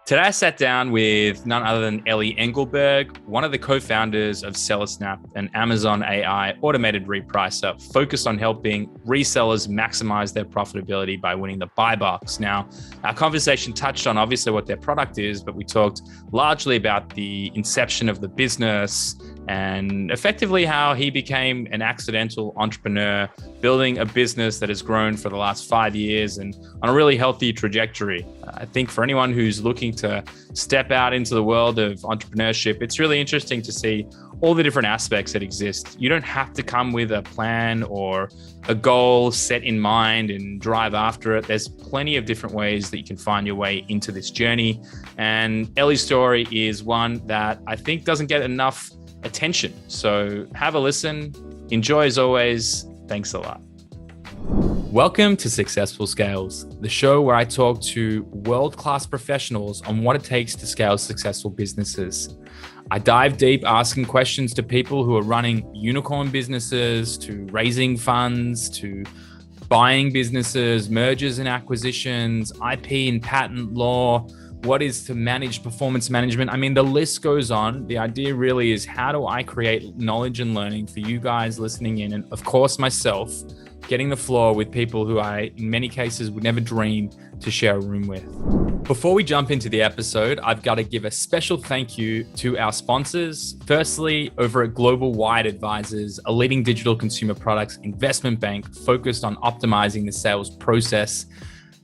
Today, I sat down with none other than Eli Engelberg, one of the co-founders of SellerSnap, an Amazon AI automated repricer focused on helping resellers maximize their profitability by winning the buy box. Now, our conversation touched on obviously what their product is, but we talked largely about the inception of the business and effectively how he became an accidental entrepreneur, building a business that has grown for the last 5 years and on a really healthy trajectory. I think for anyone who's looking to step out into the world of entrepreneurship, it's really interesting to see all the different aspects that exist. You don't have to come with a plan or a goal set in mind and drive after it. There's plenty of different ways that you can find your way into this journey. And Eli's story is one that I think doesn't get enough attention. So have a listen. Enjoy as always. Thanks a lot. Welcome to Successful Scales, the show where I talk to world-class professionals on what it takes to scale successful businesses. I dive deep asking questions to people who are running unicorn businesses, to raising funds, to buying businesses, mergers and acquisitions, IP and patent law, what is to manage performance management. I mean, the list goes on. The idea really is, how do I create knowledge and learning for you guys listening in? And of course, myself, getting the floor with people who I, in many cases, would never dream to share a room with. Before we jump into the episode, I've got to give a special thank you to our sponsors. Firstly, over at Global Wide Advisors, a leading digital consumer products investment bank focused on optimizing the sales process.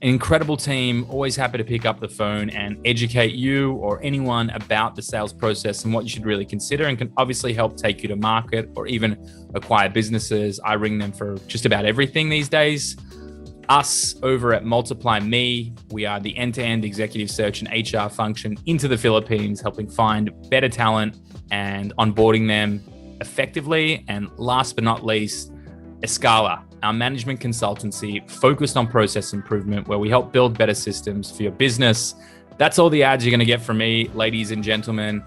An incredible team, always happy to pick up the phone and educate you or anyone about the sales process and what you should really consider, and can obviously help take you to market or even acquire businesses. I ring them for just about everything these days. Us over at Multiply Me, we are the end-to-end executive search and HR function into the Philippines, helping find better talent and onboarding them effectively. And last but not least, Escala, our management consultancy focused on process improvement, where we help build better systems for your business. That's all the ads you're going to get from me, ladies and gentlemen.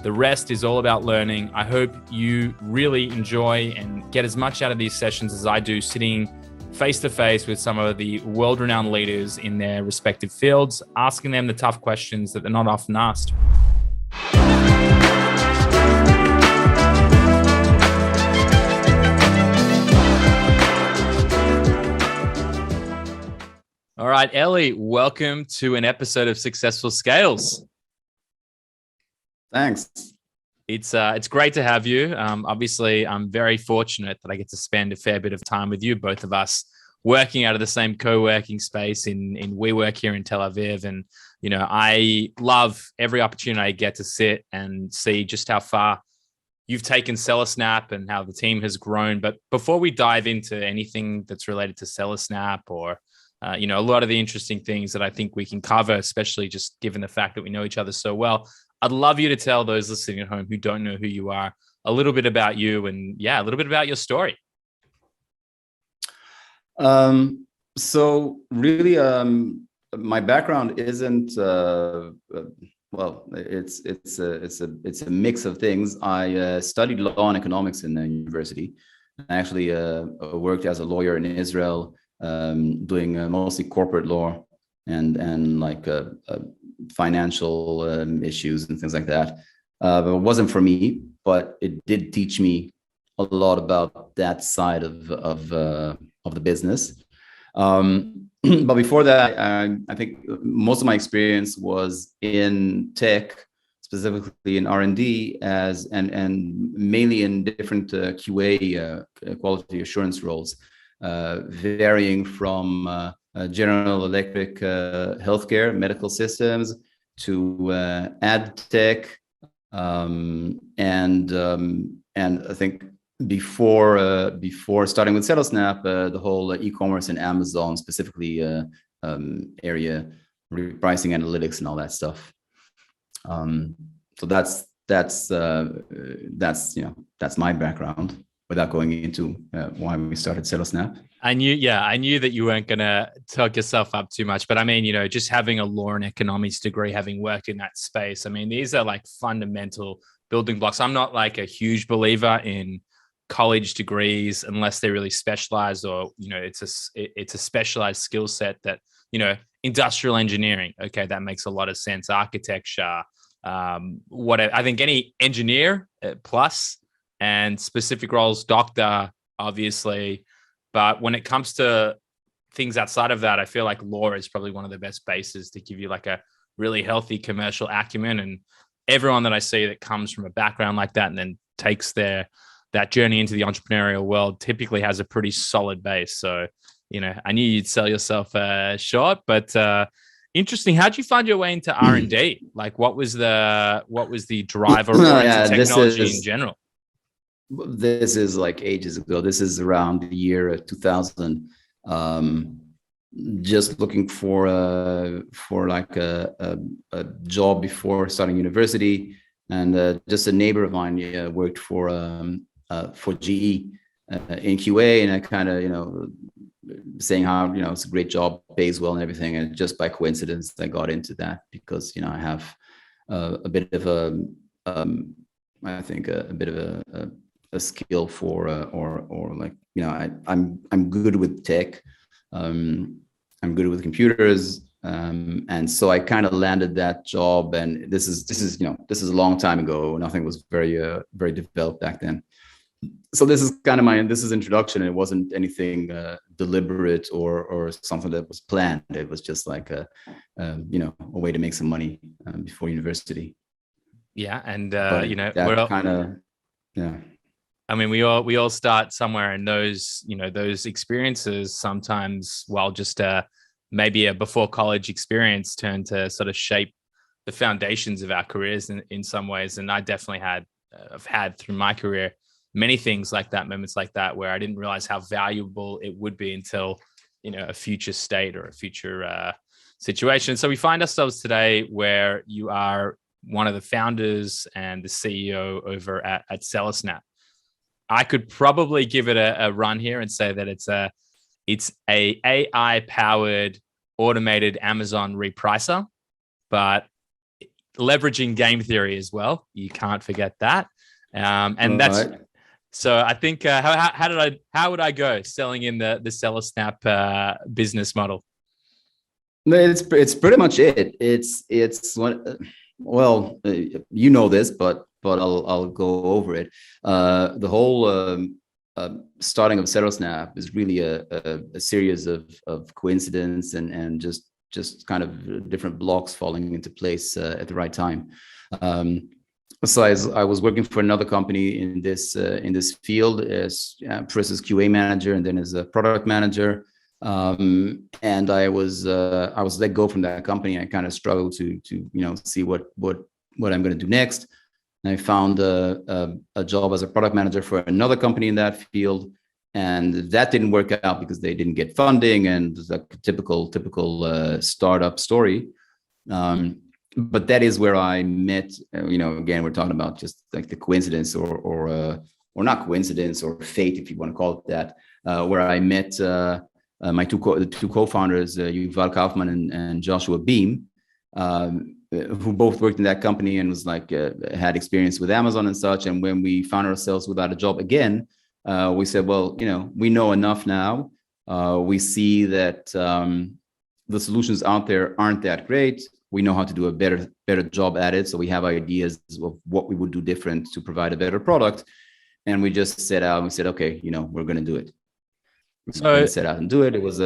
The rest is all about learning. I hope you really enjoy and get as much out of these sessions as I do, sitting face to face with some of the world-renowned leaders in their respective fields, asking them the tough questions that they're not often asked. All right, Eli, welcome to an episode of Successful Scales. Thanks. It's great to have you. Obviously, I'm very fortunate that I get to spend a fair bit of time with you, both of us working out of the same co-working space in WeWork here in Tel Aviv. And, you know, I love every opportunity I get to sit and see just how far you've taken SellerSnap and how the team has grown. But before we dive into anything that's related to SellerSnap or a lot of the interesting things that I think we can cover, especially just given the fact that we know each other so well, I'd love you to tell those listening at home who don't know who you are a little bit about you and, a little bit about your story. So really, my background isn't, it's a mix of things. I studied law and economics in the university. I actually worked as a lawyer in Israel, doing mostly corporate law and like financial issues and things like that. But it wasn't for me, but it did teach me a lot about that side of the business. But before that, I think most of my experience was in tech, specifically in R&D, and mainly in different QA, quality assurance roles. Varying from General Electric healthcare, medical systems, to ad tech, and I think before starting with SellerSnap, the whole e-commerce and Amazon specifically area, pricing analytics and all that stuff. So that's my background, without going into why we started SellerSnap. I knew that you weren't going to talk yourself up too much, but I mean, just having a law and economics degree, having worked in that space, I mean, these are like fundamental building blocks. I'm not like a huge believer in college degrees unless they're really specialized, or, it's a specialized skill set that, industrial engineering. Okay, that makes a lot of sense. Architecture, whatever. I think any engineer plus, and specific roles, doctor, obviously. But when it comes to things outside of that, I feel like law is probably one of the best bases to give you like a really healthy commercial acumen. And everyone that I see that comes from a background like that and then takes that journey into the entrepreneurial world typically has a pretty solid base. So, I knew you'd sell yourself short, but interesting. How'd you find your way into R&D? Like, what was the driver into technology in general? This is like ages ago. This is around the year 2000. Just looking for like a job before starting university, and just a neighbor of mine worked for GE in QA, and I kind of saying how it's a great job, pays well and everything, and just by coincidence I got into that because I have a bit of I think a bit of a skill for or like I'm good with tech. I'm good with computers, and so I kind of landed that job. And this is a long time ago. Nothing was very developed back then. So this is kind of this is introduction. It wasn't anything deliberate or something that was planned. It was just like a way to make some money before university. Yeah, and that kind of yeah. I mean, we all start somewhere, and those experiences sometimes, while just maybe a before college experience, turn to sort of shape the foundations of our careers in some ways. And I definitely I've had through my career many things like that, moments like that, where I didn't realize how valuable it would be until a future state or a future situation. So we find ourselves today where you are one of the founders and the CEO over at Celesnap. I could probably give it a run here and say that it's a AI powered automated Amazon repricer, but leveraging game theory as well. You can't forget that. And that's right. So I think how would I go selling in the Celesnap business model? No, it's pretty much it. It's what, well, this, but I'll go over it. The whole starting of Celesnap is really a series of coincidence and just kind of different blocks falling into place at the right time. So I was working for another company in this field as first as QA manager and then as a product manager. And I was let go from that company. I kind of struggled to see what I'm going to do next. And I found a job as a product manager for another company in that field, and that didn't work out because they didn't get funding, and like a typical startup story. But that is where I met. Again, we're talking about just like the coincidence or not coincidence or fate, if you want to call it that, where I met my two co-founders, Yuval Kaufman and Joshua Beam, who both worked in that company and was like had experience with Amazon and such. And when we found ourselves without a job again, we said, well, we know enough now. We see that the solutions out there aren't that great. We know how to do a better job at it. So we have ideas of what we would do different to provide a better product. And we just set out and we said, okay, we're going to do it. So set out and do it. It was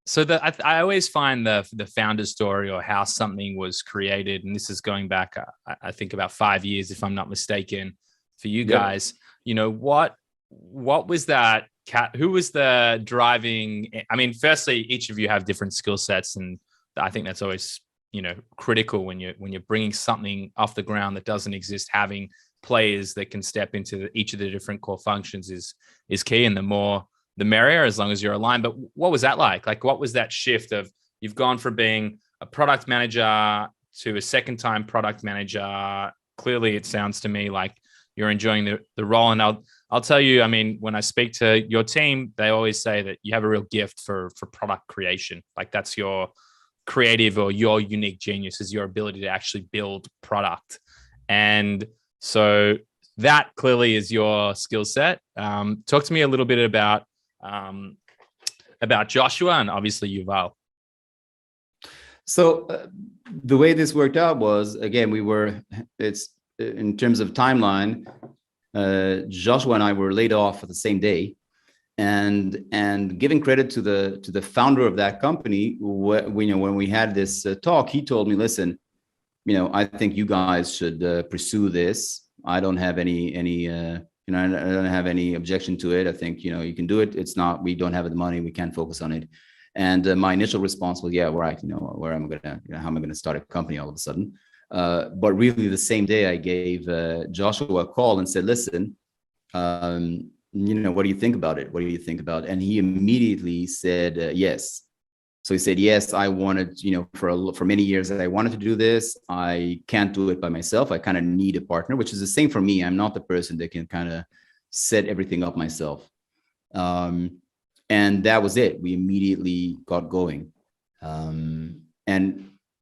So I always find the founder story or how something was created, and this is going back, I think about 5 years, if I'm not mistaken, for you guys. What was that? Who was the driving? I mean, firstly, each of you have different skill sets, and I think that's always critical when you're bringing something off the ground that doesn't exist. Having players that can step into each of the different core functions is key, and the more the merrier, as long as you're aligned. But what was that like? Like, what was that shift of you've gone from being a product manager to a second time product manager? Clearly, it sounds to me like you're enjoying the role. And I'll tell you, I mean, when I speak to your team, they always say that you have a real gift for product creation. Like, that's your creative or your unique genius, is your ability to actually build product. And so that clearly is your skill set. Talk to me a little bit about Joshua and obviously Yuval. So the way this worked out was, again, it's in terms of timeline, Joshua and I were laid off the same day. And giving credit to the founder of that company, when we had this talk, he told me, listen, I think you guys should pursue this. I don't have any I don't have any objection to it. I think, you can do it. It's not, we don't have the money. We can't focus on it. And my initial response was, yeah, right. Where am I going to, how am I going to start a company all of a sudden? But really the same day I gave Joshua a call and said, listen, what do you think about it? What do you think about it? And he immediately said, yes. So he said, yes, I wanted, for many years that I wanted to do this. I can't do it by myself. I kind of need a partner, which is the same for me. I'm not the person that can kind of set everything up myself. And that was it. We immediately got going. And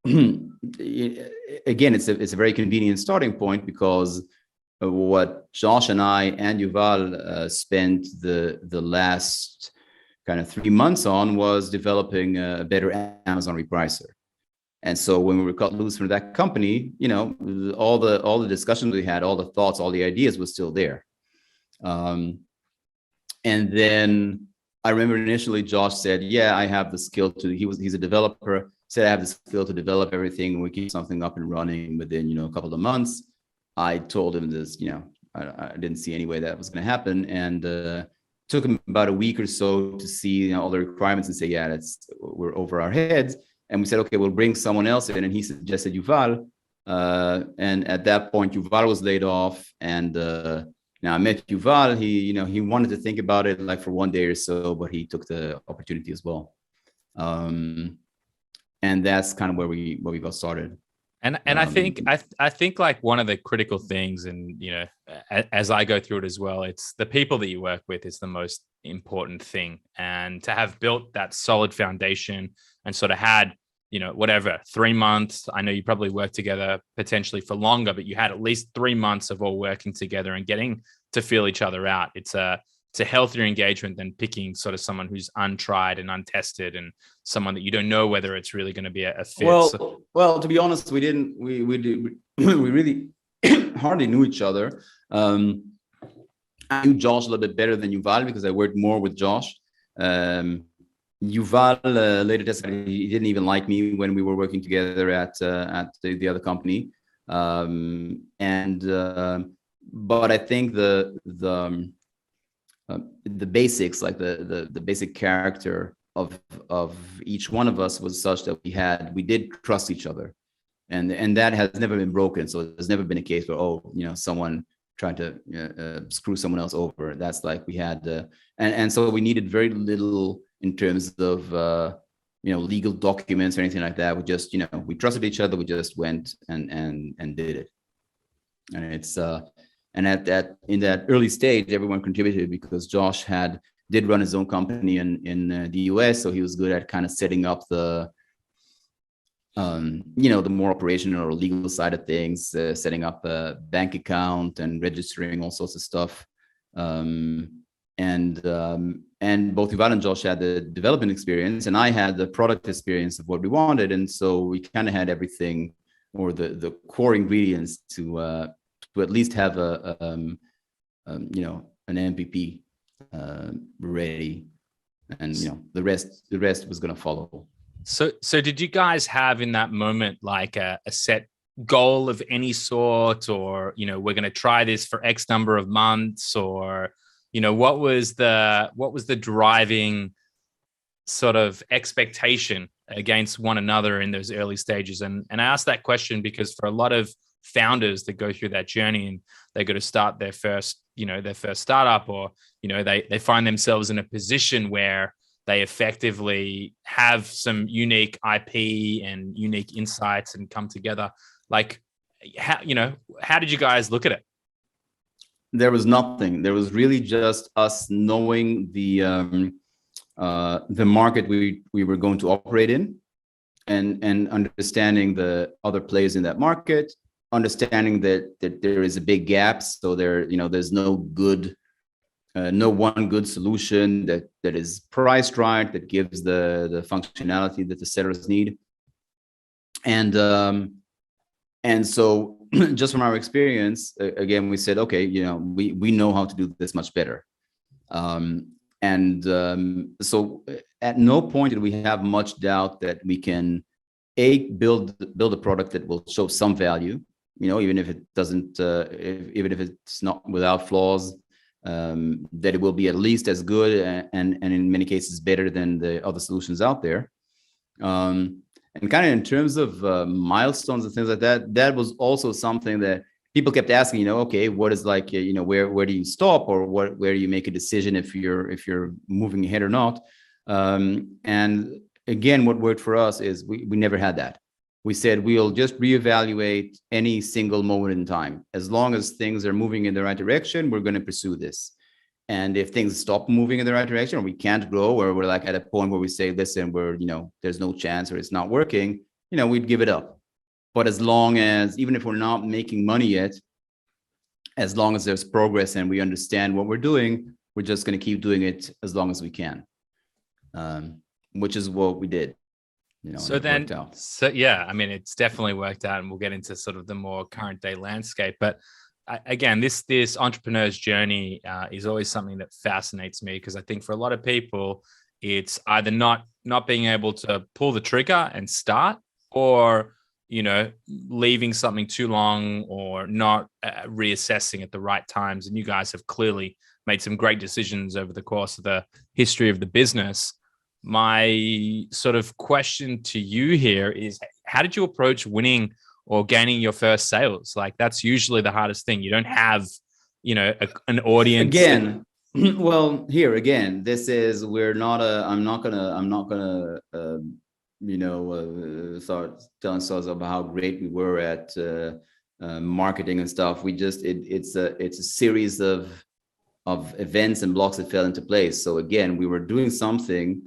again, it's a very convenient starting point, because what Josh and I and Yuval spent the last kind of 3 months on was developing a better Amazon repricer. And so when we were cut loose from that company, all the discussions we had, all the thoughts, all the ideas was still there. And then I remember initially Josh said, yeah, I have the skill to, he's a developer, said I have the skill to develop everything, and we keep something up and running within, a couple of months. I told him this, I didn't see any way that was going to happen. And took him about a week or so to see all the requirements and say, yeah, we're over our heads. And we said, okay, we'll bring someone else in. And he suggested Yuval. And at that point, Yuval was laid off. And now I met Yuval. He wanted to think about it like for one day or so, but he took the opportunity as well. And that's kind of where we got started. And I think like one of the critical things, and as I go through it as well, it's the people that you work with is the most important thing. And to have built that solid foundation and sort of had 3 months. I know you probably worked together potentially for longer, but you had at least 3 months of all working together and getting to feel each other out. It's a healthier engagement than picking sort of someone who's untried and untested and someone that you don't know whether it's really going to be a fit. Well, to be honest, we really hardly knew each other. I knew Josh a little bit better than Yuval because I worked more with Josh. Yuval later decided he didn't even like me when we were working together at the other company. But I think the basics, like the basic character of each one of us was such that we did trust each other, and that has never been broken. So there's never been a case where someone trying to screw someone else over. That's like we had, and so we needed very little in terms of legal documents or anything like that. We just we trusted each other. We just went and did it, and it's and in that early stage, everyone contributed because Josh did run his own company in the US, so he was good at kind of setting up the the more operational or legal side of things, setting up a bank account and registering all sorts of stuff. And both Yuval and Josh had the development experience, and I had the product experience of what we wanted, and so we kind of had everything, or the core ingredients to at least have an MVP ready, and the rest was going to follow. So did you guys have in that moment like a set goal of any sort, or we're going to try this for X number of months, or what was the driving sort of expectation against one another in those early stages? And I asked that question because for a lot of founders that go through that journey and they go to start their first startup, or they find themselves in a position where they effectively have some unique IP and unique insights and come together. Like, how did you guys look at it? There was nothing. There was really just us knowing the market we were going to operate in, and understanding the other players in that market, understanding that there is a big gap. So there's no one good solution that is priced right, that gives the functionality that the sellers need. And so just from our experience, again, we said, okay, we know how to do this much better. So at no point did we have much doubt that we can build a product that will show some value, even if it doesn't, even if it's not without flaws, that it will be at least as good and in many cases better than the other solutions out there. And kind of in terms of milestones and things like that, that was also something that people kept asking, okay, what is like, where do you stop, or where do you make a decision if you're moving ahead or not? And again, what worked for us is we never had that. We said we'll just reevaluate any single moment in time. As long as things are moving in the right direction, we're going to pursue this. And if things stop moving in the right direction, or we can't grow, or we're like at a point where we say, listen, there's no chance, or it's not working, we'd give it up. But as long as, even if we're not making money yet, as long as there's progress and we understand what we're doing, we're just going to keep doing it as long as we can, which is what we did. Yeah, I mean, it's definitely worked out, and we'll get into sort of the more current day landscape. But again, this entrepreneur's journey is always something that fascinates me, because I think for a lot of people, it's either not being able to pull the trigger and start, or leaving something too long, or not reassessing at the right times. And you guys have clearly made some great decisions over the course of the history of the business. My sort of question to you here is, how did you approach winning or gaining your first sales? Like, that's usually the hardest thing. You don't have, an audience. Again, well, here again, this is, I'm not gonna start telling stories about how great we were at marketing and stuff. It's a series of events and blocks that fell into place. So again, we were doing something.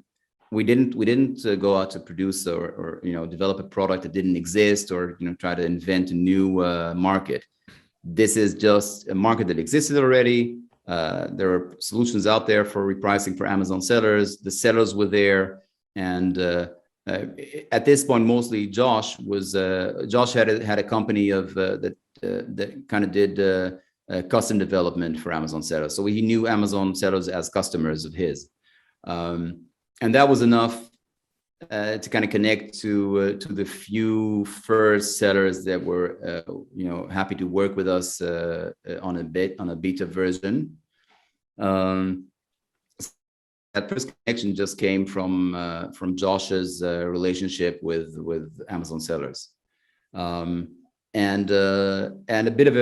We didn't go out to produce or develop a product that didn't exist, or try to invent a new market. This is just a market that existed already. There are solutions out there for repricing for Amazon sellers. The sellers were there, and at this point, mostly Josh had a company that kind of did custom development for Amazon sellers. So he knew Amazon sellers as customers of his. And that was enough to kind of connect to the few first sellers that were happy to work with us on a beta version. That first connection just came from Josh's relationship with Amazon sellers, and a bit of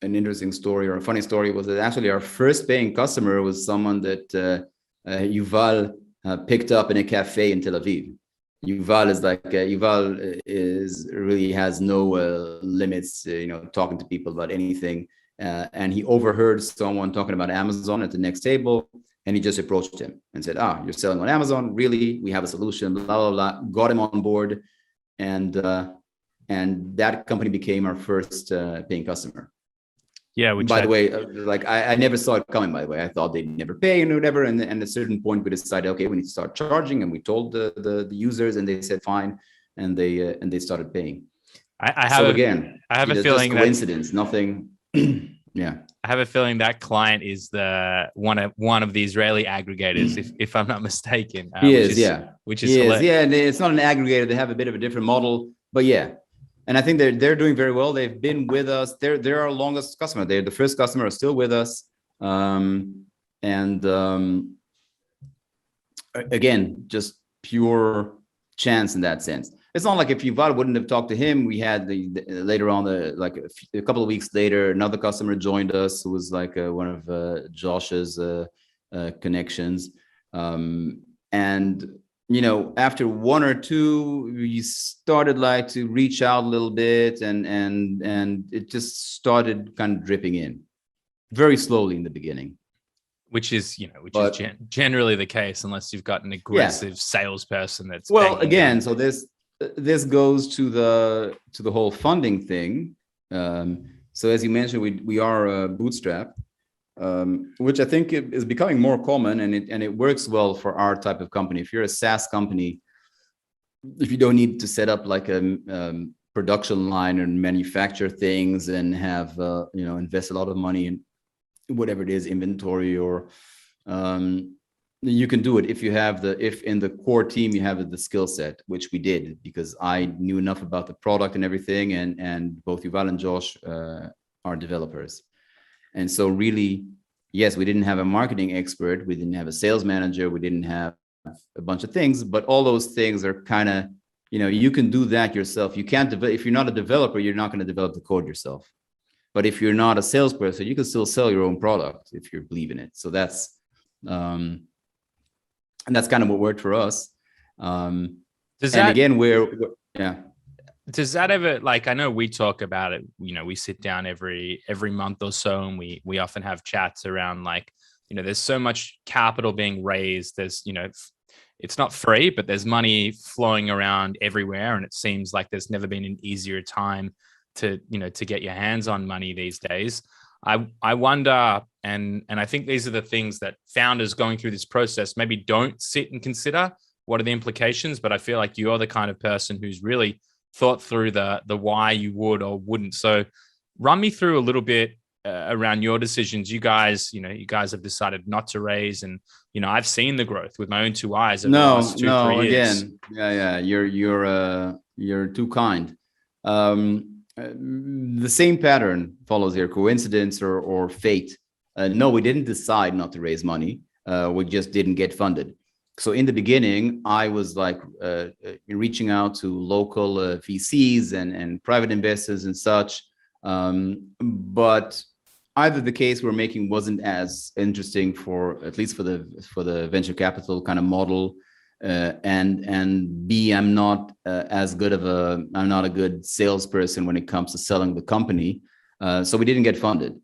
an interesting story, or a funny story, was that actually our first paying customer was someone that Yuval picked up in a cafe in Tel Aviv. Yuval really has no limits, talking to people about anything. And he overheard someone talking about Amazon at the next table, and he just approached him and said, you're selling on Amazon? Really? We have a solution, blah, blah, blah. Got him on board. And that company became our first paying customer. Yeah. By the way, I never saw it coming, by the way. I thought they'd never pay and whatever. And at a certain point, we decided, okay, we need to start charging. And we told the users, and they said, fine. And they started paying. I have a feeling just coincidence, nothing. Yeah. I have a feeling that client is one of the Israeli aggregators, if I'm not mistaken. He is. Yeah. And it's not an aggregator. They have a bit of a different model, but yeah. And I think they're doing very well. They've been with us. They're our longest customer. They're the first customer, are still with us. Again, just pure chance in that sense. It's not like if Yuval wouldn't have talked to him, we had later on, a couple of weeks later, another customer joined us who was like one of Josh's connections. And after one or two, we started to reach out a little bit, and it just started kind of dripping in very slowly in the beginning. Which is generally the case, unless you've got an aggressive salesperson that's again. So this goes to the whole funding thing. So as you mentioned, we are bootstrap, which I think is becoming more common, and it works well for our type of company. If you're a SaaS company, if you don't need to set up like a production line and manufacture things and have invest a lot of money in whatever it is, inventory, or you can do it if in the core team you have the skill set, which we did, because I knew enough about the product and everything, and both Yuval and Josh are developers. And so really, yes, we didn't have a marketing expert, we didn't have a sales manager, we didn't have a bunch of things, but all those things are kind of, you can do that yourself. You can't develop, if you're not a developer, you're not going to develop the code yourself. But if you're not a salesperson, you can still sell your own product if you believe in it. So that's and that's kind of what worked for us. Does that ever, like, I know we talk about it, we sit down every month or so, and we often have chats around, like, there's so much capital being raised. There's, it's not free, but there's money flowing around everywhere. And it seems like there's never been an easier time to get your hands on money these days. I wonder, and I think these are the things that founders going through this process maybe don't sit and consider. What are the implications? But I feel like you're the kind of person who's really thought through the why you would or wouldn't. So run me through a little bit around your decisions. You guys have decided not to raise, and I've seen the growth with my own two eyes over the last 2-3 years. You're too kind. The same pattern follows here: coincidence or fate. No, we didn't decide not to raise money. We just didn't get funded. So in the beginning, I was like reaching out to local VCs and private investors and such. But either the case we're making wasn't as interesting at least for the venture capital kind of model, and B, I'm not I'm not a good salesperson when it comes to selling the company. So we didn't get funded.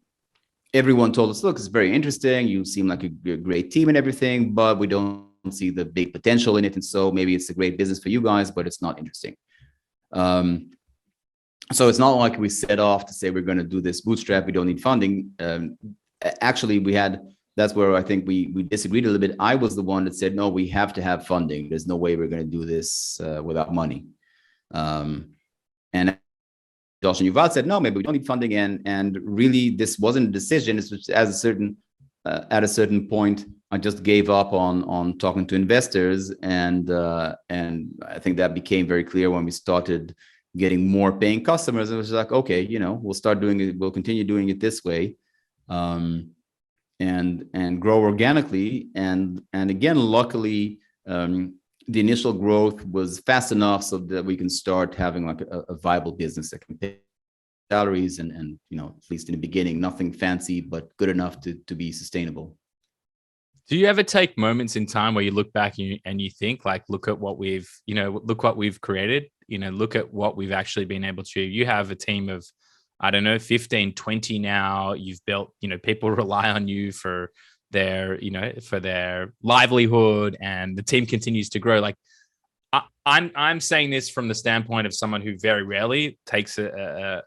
Everyone told us, look, it's very interesting. You seem like a great team and everything, but we don't see the big potential in it. And so maybe it's a great business for you guys, but it's not interesting. So it's not like we set off to say we're going to do this bootstrap, we don't need funding. Actually, that's where I think we disagreed a little bit. I was the one that said, no, we have to have funding. There's no way we're going to do this without money. And Josh and Yuval said, no, maybe we don't need funding. And really, this wasn't a decision. It's just at a certain point, I just gave up on talking to investors. And I think that became very clear when we started getting more paying customers. It was like, okay, we'll start doing it. We'll continue doing it this way, and grow organically. And again, luckily, the initial growth was fast enough so that we can start having like a viable business that can pay salaries and at least in the beginning, nothing fancy, but good enough to be sustainable. Do you ever take moments in time where you look back and you think, like, look what we've created, look at what we've actually been able to. You have a team of, I don't know, 15, 20 now. You've built, people rely on you for their livelihood, and the team continues to grow. Like, I'm saying this from the standpoint of someone who very rarely takes a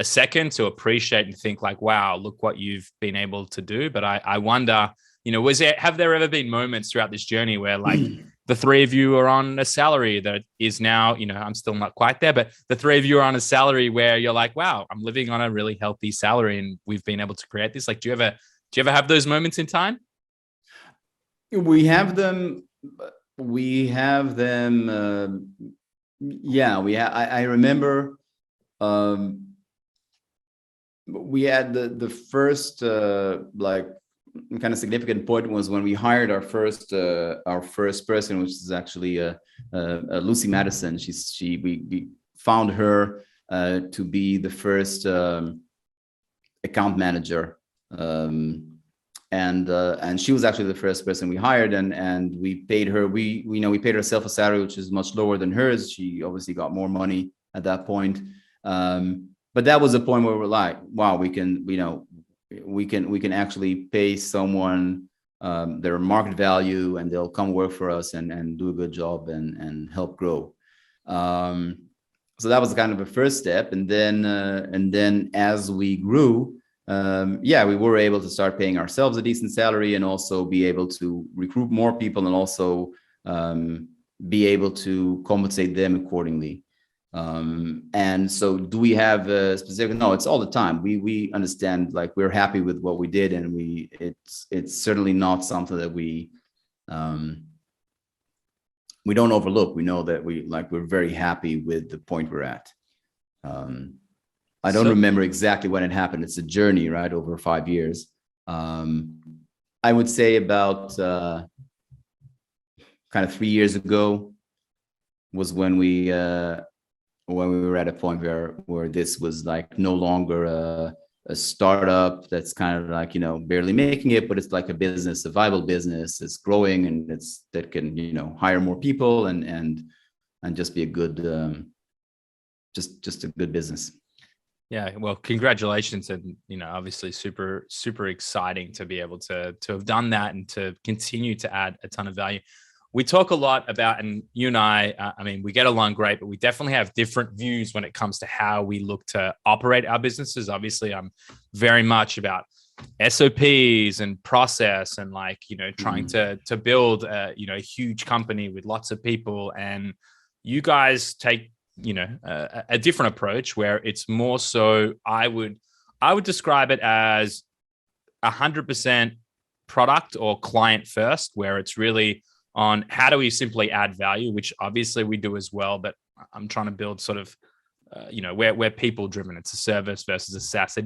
second to appreciate and think like, wow, look what you've been able to do. But I wonder, have there ever been moments throughout this journey where, like, the three of you are on a salary that is now, I'm still not quite there, but the three of you are on a salary where you're like, wow, I'm living on a really healthy salary and we've been able to create this? Like, do you ever have those moments in time? We have them. I remember we had the first kind of significant point was when we hired our first person, which is actually Lucy Madison. We found her to be the first account manager, and she was actually the first person we hired, and we paid her. We paid herself a salary which is much lower than hers. She obviously got more money at that point, but that was a point where we're like, wow, we can actually pay someone their market value, and they'll come work for us and do a good job and help grow. So that was kind of a first step, and then as we grew, we were able to start paying ourselves a decent salary and also be able to recruit more people and also be able to compensate them accordingly. And so do we have a specific? No, it's all the time. We understand, like, we're happy with what we did, and it's certainly not something that we don't overlook. We know that we're very happy with the point we're at. I don't remember exactly when it happened. It's a journey, right, over 5 years. I would say about kind of 3 years ago was when we were at a point where this was like no longer a startup that's kind of like, barely making it, but it's like a business, a viable business. It's growing, and that can, hire more people and just be a good, just a good business. Yeah, well, congratulations, and obviously super super exciting to be able to have done that and to continue to add a ton of value. We talk a lot about, and you and I mean, we get along great, but we definitely have different views when it comes to how we look to operate our businesses. Obviously, I'm very much about SOPs and process, and trying to build a huge company with lots of people. And you guys take a different approach, where it's more so, I would describe it as 100% product or client first, where it's really on how do we simply add value, which obviously we do as well, but I'm trying to build sort of we're people driven. It's a service versus a SaaS.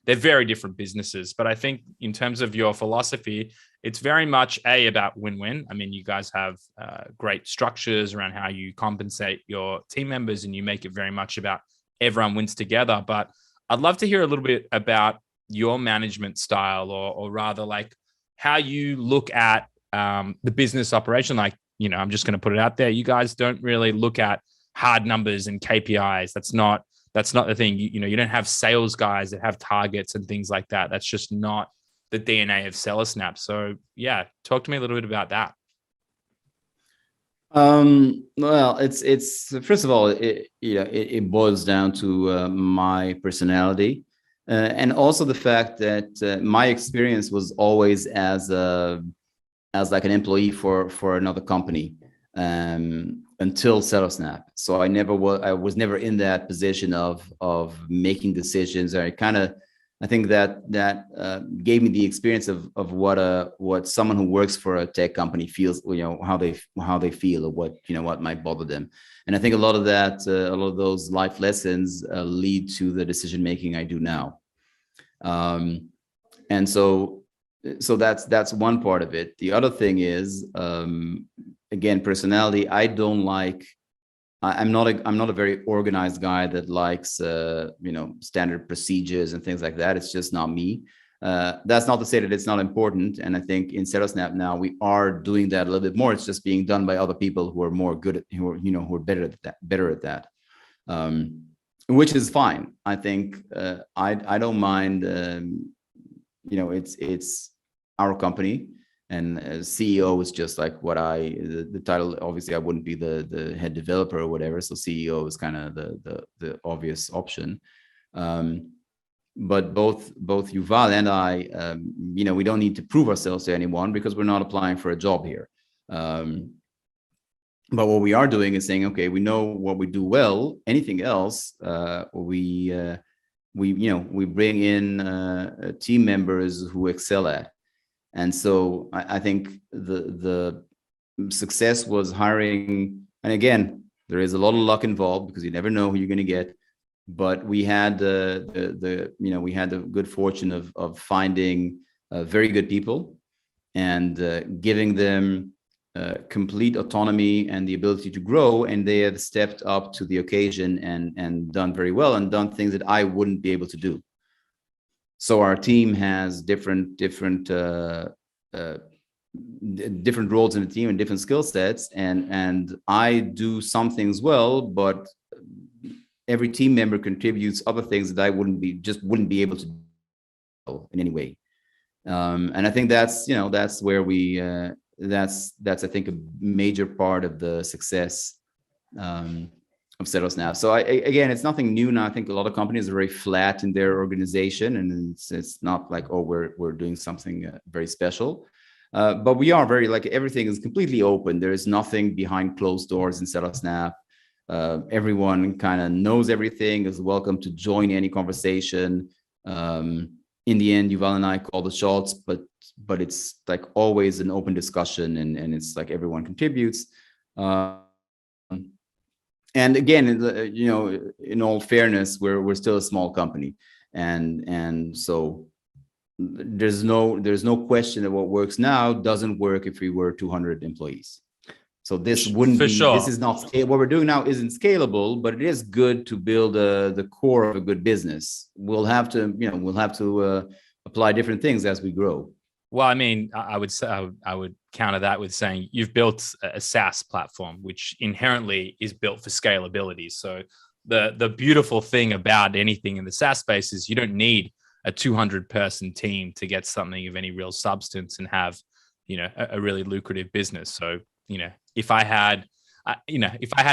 They're very different businesses. But I think in terms of your philosophy, it's very much about win-win. I mean, you guys have great structures around how you compensate your team members, and you make it very much about everyone wins together. But I'd love to hear a little bit about your management style, or rather like how you look at the business operation. I'm just going to put it out there. You guys don't really look at hard numbers and KPIs. That's not the thing. You don't have sales guys that have targets and things like that. That's just not the DNA of SellerSnap. So yeah, talk to me a little bit about that. Well, it's first of all, it boils down to my personality, and also the fact that my experience was always as like an employee for another company until SellerSnap. So I was never in that position of making decisions. I think that gave me the experience of what someone who works for a tech company feels, how they feel, or what might bother them. And I think a lot of those life lessons lead to the decision making I do now. And so that's one part of it. The other thing is, again, personality. I'm not a very organized guy that likes standard procedures and things like that. It's just not me. That's not to say that it's not important. And I think in SellerSnap now we are doing that a little bit more. It's just being done by other people who are more good at, who are better at that, which is fine. I think I don't mind. It's our company, and CEO is just like the title. Obviously, I wouldn't be the head developer or whatever. So CEO is kind of the obvious option. But both Yuval and I, we don't need to prove ourselves to anyone, because we're not applying for a job here. But what we are doing is saying, okay, we know what we do well. Anything else, we bring in team members who excel at. And so I think the success was hiring. And again, there is a lot of luck involved, because you never know who you're going to get. But we had the good fortune of finding very good people, and giving them complete autonomy and the ability to grow. And they have stepped up to the occasion and done very well, and done things that I wouldn't be able to do. So our team has different roles in the team and different skill sets, and I do some things well, but every team member contributes other things that I wouldn't be able to do in any way. And I think that's where that's I think a major part of the success of SellerSnap. So again, it's nothing new now. I think a lot of companies are very flat in their organization, and it's not like, oh, we're doing something very special. But we are very, like, everything is completely open. There is nothing behind closed doors in SellerSnap. Everyone kind of knows everything, is welcome to join any conversation. In the end, Yuval and I call the shots, but it's like always an open discussion, and it's like everyone contributes. And again, in all fairness, we're still a small company, and so there's no question that what works now doesn't work if we were 200 employees. So this wouldn't For be, sure. This is not, what we're doing now isn't scalable, but it is good to build the core of a good business. We'll have to apply different things as we grow. Well, I mean, I would say I would counter that with saying you've built a SaaS platform, which inherently is built for scalability. So the beautiful thing about anything in the SaaS space is you don't need a 200-person team to get something of any real substance and have, a really lucrative business. So, if I had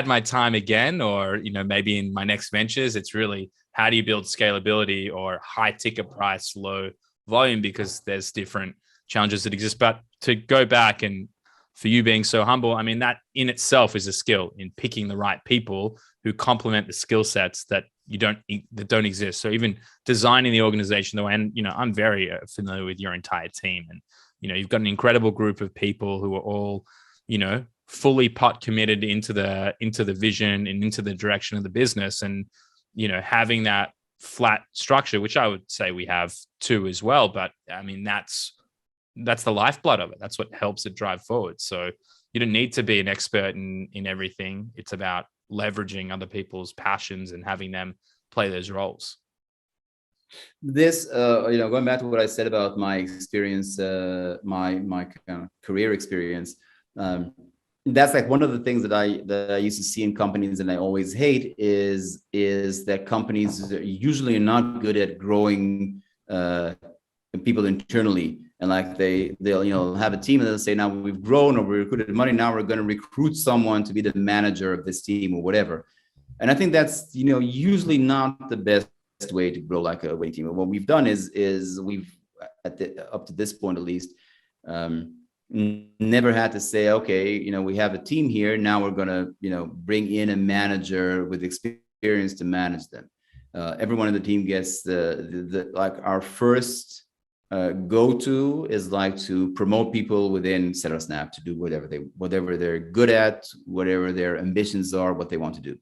my time again, or, maybe in my next ventures, it's really how do you build scalability or high ticket price, low volume, because there's different challenges that exist. But to go back, and for you being so humble, I mean, that in itself is a skill in picking the right people who complement the skill sets that don't exist. So even designing the organization, though, and I'm very familiar with your entire team, and you've got an incredible group of people who are all fully pot committed into the vision and into the direction of the business, and having that flat structure, which I would say we have too as well. But I mean, that's the lifeblood of it. That's what helps it drive forward. So you don't need to be an expert in everything. It's about leveraging other people's passions and having them play those roles. This, going back to what I said about my experience, my kind of career experience, that's like one of the things that I used to see in companies, and I always hate is that companies usually are not good at growing people internally. And like they'll have a team and they'll say, now we've grown or we recruited money, now we're going to recruit someone to be the manager of this team or whatever. And I think that's usually not the best way to grow like a winning team. What we've done is we've up to this point at least never had to say, okay, we have a team here, now we're going to bring in a manager with experience to manage them. Everyone in the team gets the like our first go-to is like to promote people within SellerSnap to do whatever they're good at, whatever their ambitions are, what they want to do.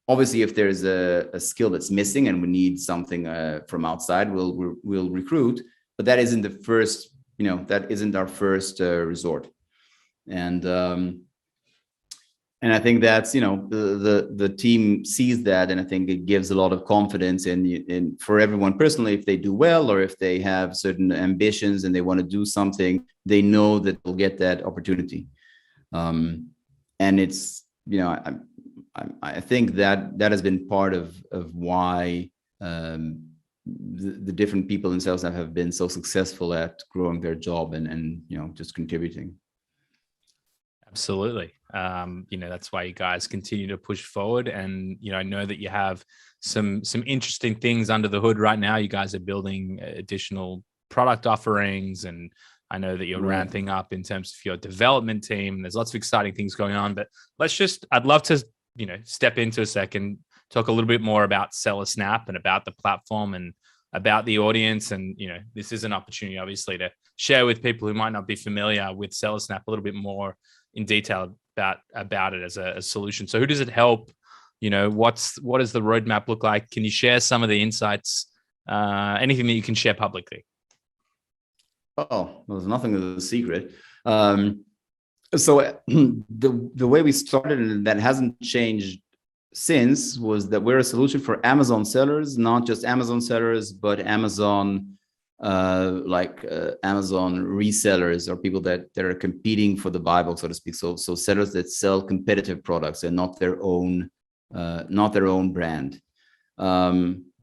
Obviously, if there's a skill that's missing and we need something from outside, we'll recruit. But that isn't the first, that isn't our first resort. And I think that's, the team sees that, and I think it gives a lot of confidence in for everyone personally. If they do well, or if they have certain ambitions and they want to do something, they know that they'll get that opportunity. And it's, I think that has been part of why the different people in SalesNav have been so successful at growing their job and just contributing. Absolutely. That's why you guys continue to push forward. And, I know that you have some interesting things under the hood right now. You guys are building additional product offerings, and I know that you're ramping up in terms of your development team. There's lots of exciting things going on, but I'd love to, step into a second, talk a little bit more about SellerSnap and about the platform and about the audience. And, this is an opportunity, obviously, to share with people who might not be familiar with SellerSnap a little bit more in detail about it as a solution. So who does it help? What does the roadmap look like? Can you share some of the insights, anything that you can share publicly? Oh, there's nothing that's a secret. So the way we started, and that hasn't changed since, was that we're a solution for Amazon sellers, not just Amazon sellers, but Amazon Amazon resellers, or people that are competing for the Bible, so to speak. So sellers that sell competitive products and not their own brand,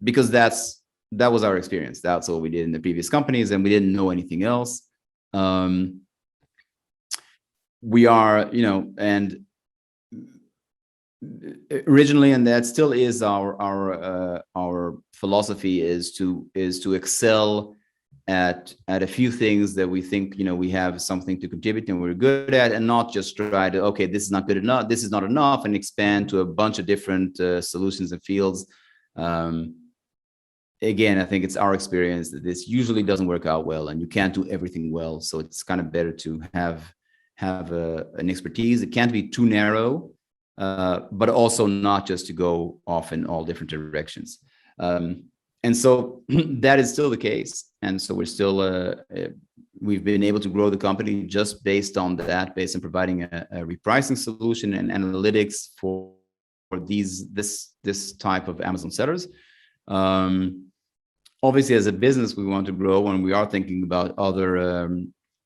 because that was our experience. That's what we did in the previous companies, and we didn't know anything else. We are, and originally, and that still is our philosophy, is to excel at a few things that we think, we have something to contribute and we're good at, and not just try to, okay, this is not good enough, this is not enough, and expand to a bunch of different solutions and fields. Again, I think it's our experience that this usually doesn't work out well, and you can't do everything well. So it's kind of better to have an expertise. It can't be too narrow, but also not just to go off in all different directions. And so that is still the case. And so we're still, we've been able to grow the company just based on that, based on providing a repricing solution and analytics for this type of Amazon sellers. Obviously, as a business, we want to grow, and we are thinking about other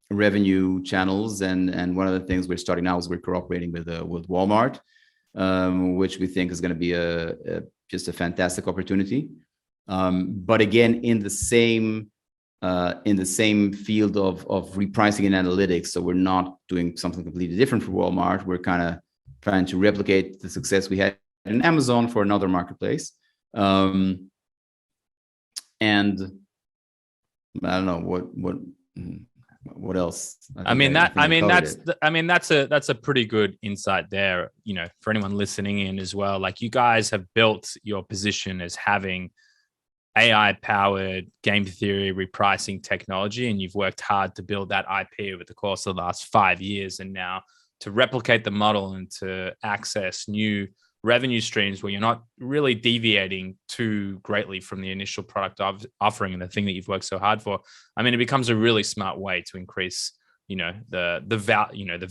revenue channels. And one of the things we're starting now is we're cooperating with Walmart, which we think is going to be just a fantastic opportunity. But again, in the same field of repricing and analytics. So we're not doing something completely different for Walmart. We're kind of trying to replicate the success we had in Amazon for another marketplace. And I don't know what else. That's a pretty good insight there. For anyone listening in as well, like, you guys have built your position as having AI-powered game theory repricing technology, and you've worked hard to build that IP over the course of the last 5 years, and now to replicate the model and to access new revenue streams where you're not really deviating too greatly from the initial product offering and the thing that you've worked so hard for. I mean, it becomes a really smart way to increase, the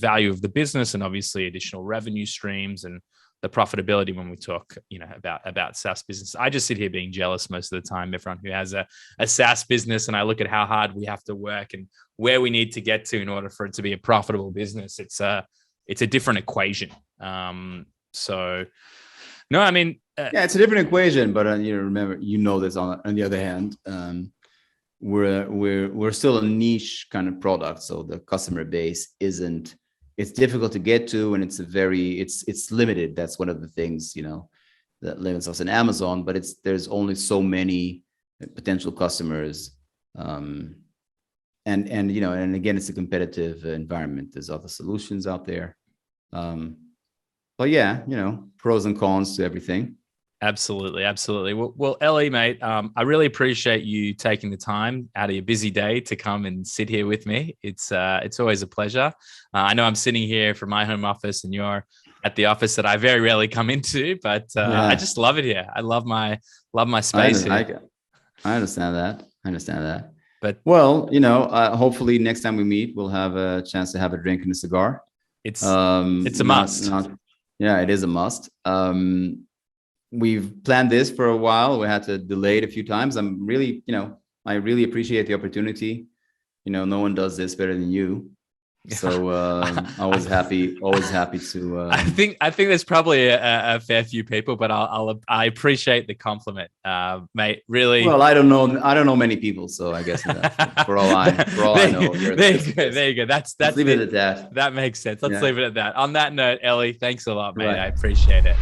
value of the business, and obviously additional revenue streams and the profitability when we talk, about SaaS business. I just sit here being jealous most of the time, everyone who has a SaaS business, and I look at how hard we have to work and where we need to get to in order for it to be a profitable business. It's a different equation. So no, I mean, yeah, it's a different equation, but remember, this on the other hand, we're still a niche kind of product. So the customer base it's difficult to get to, and it's limited. That's one of the things, that limits us in Amazon, but there's only so many potential customers. And again, it's a competitive environment. There's other solutions out there. But yeah, pros and cons to everything. Absolutely. Well, Eli, mate, I really appreciate you taking the time out of your busy day to come and sit here with me. It's always a pleasure. I know I'm sitting here from my home office, and you're at the office that I very rarely come into, but I just love it here. I love my space here. I understand that. But hopefully next time we meet, we'll have a chance to have a drink and a cigar. It's a must. Yeah, it is a must. We've planned this for a while. We had to delay it a few times. I really appreciate the opportunity. No one does this better than you. So always happy to. I think there's probably a fair few people, but I appreciate the compliment, mate. Really. Well, I don't know many people, so I guess for all I know, there you go. That's Let's leave it at that. That makes sense. Let's leave it at that. On that note, Eli, thanks a lot, mate. Right. I appreciate it.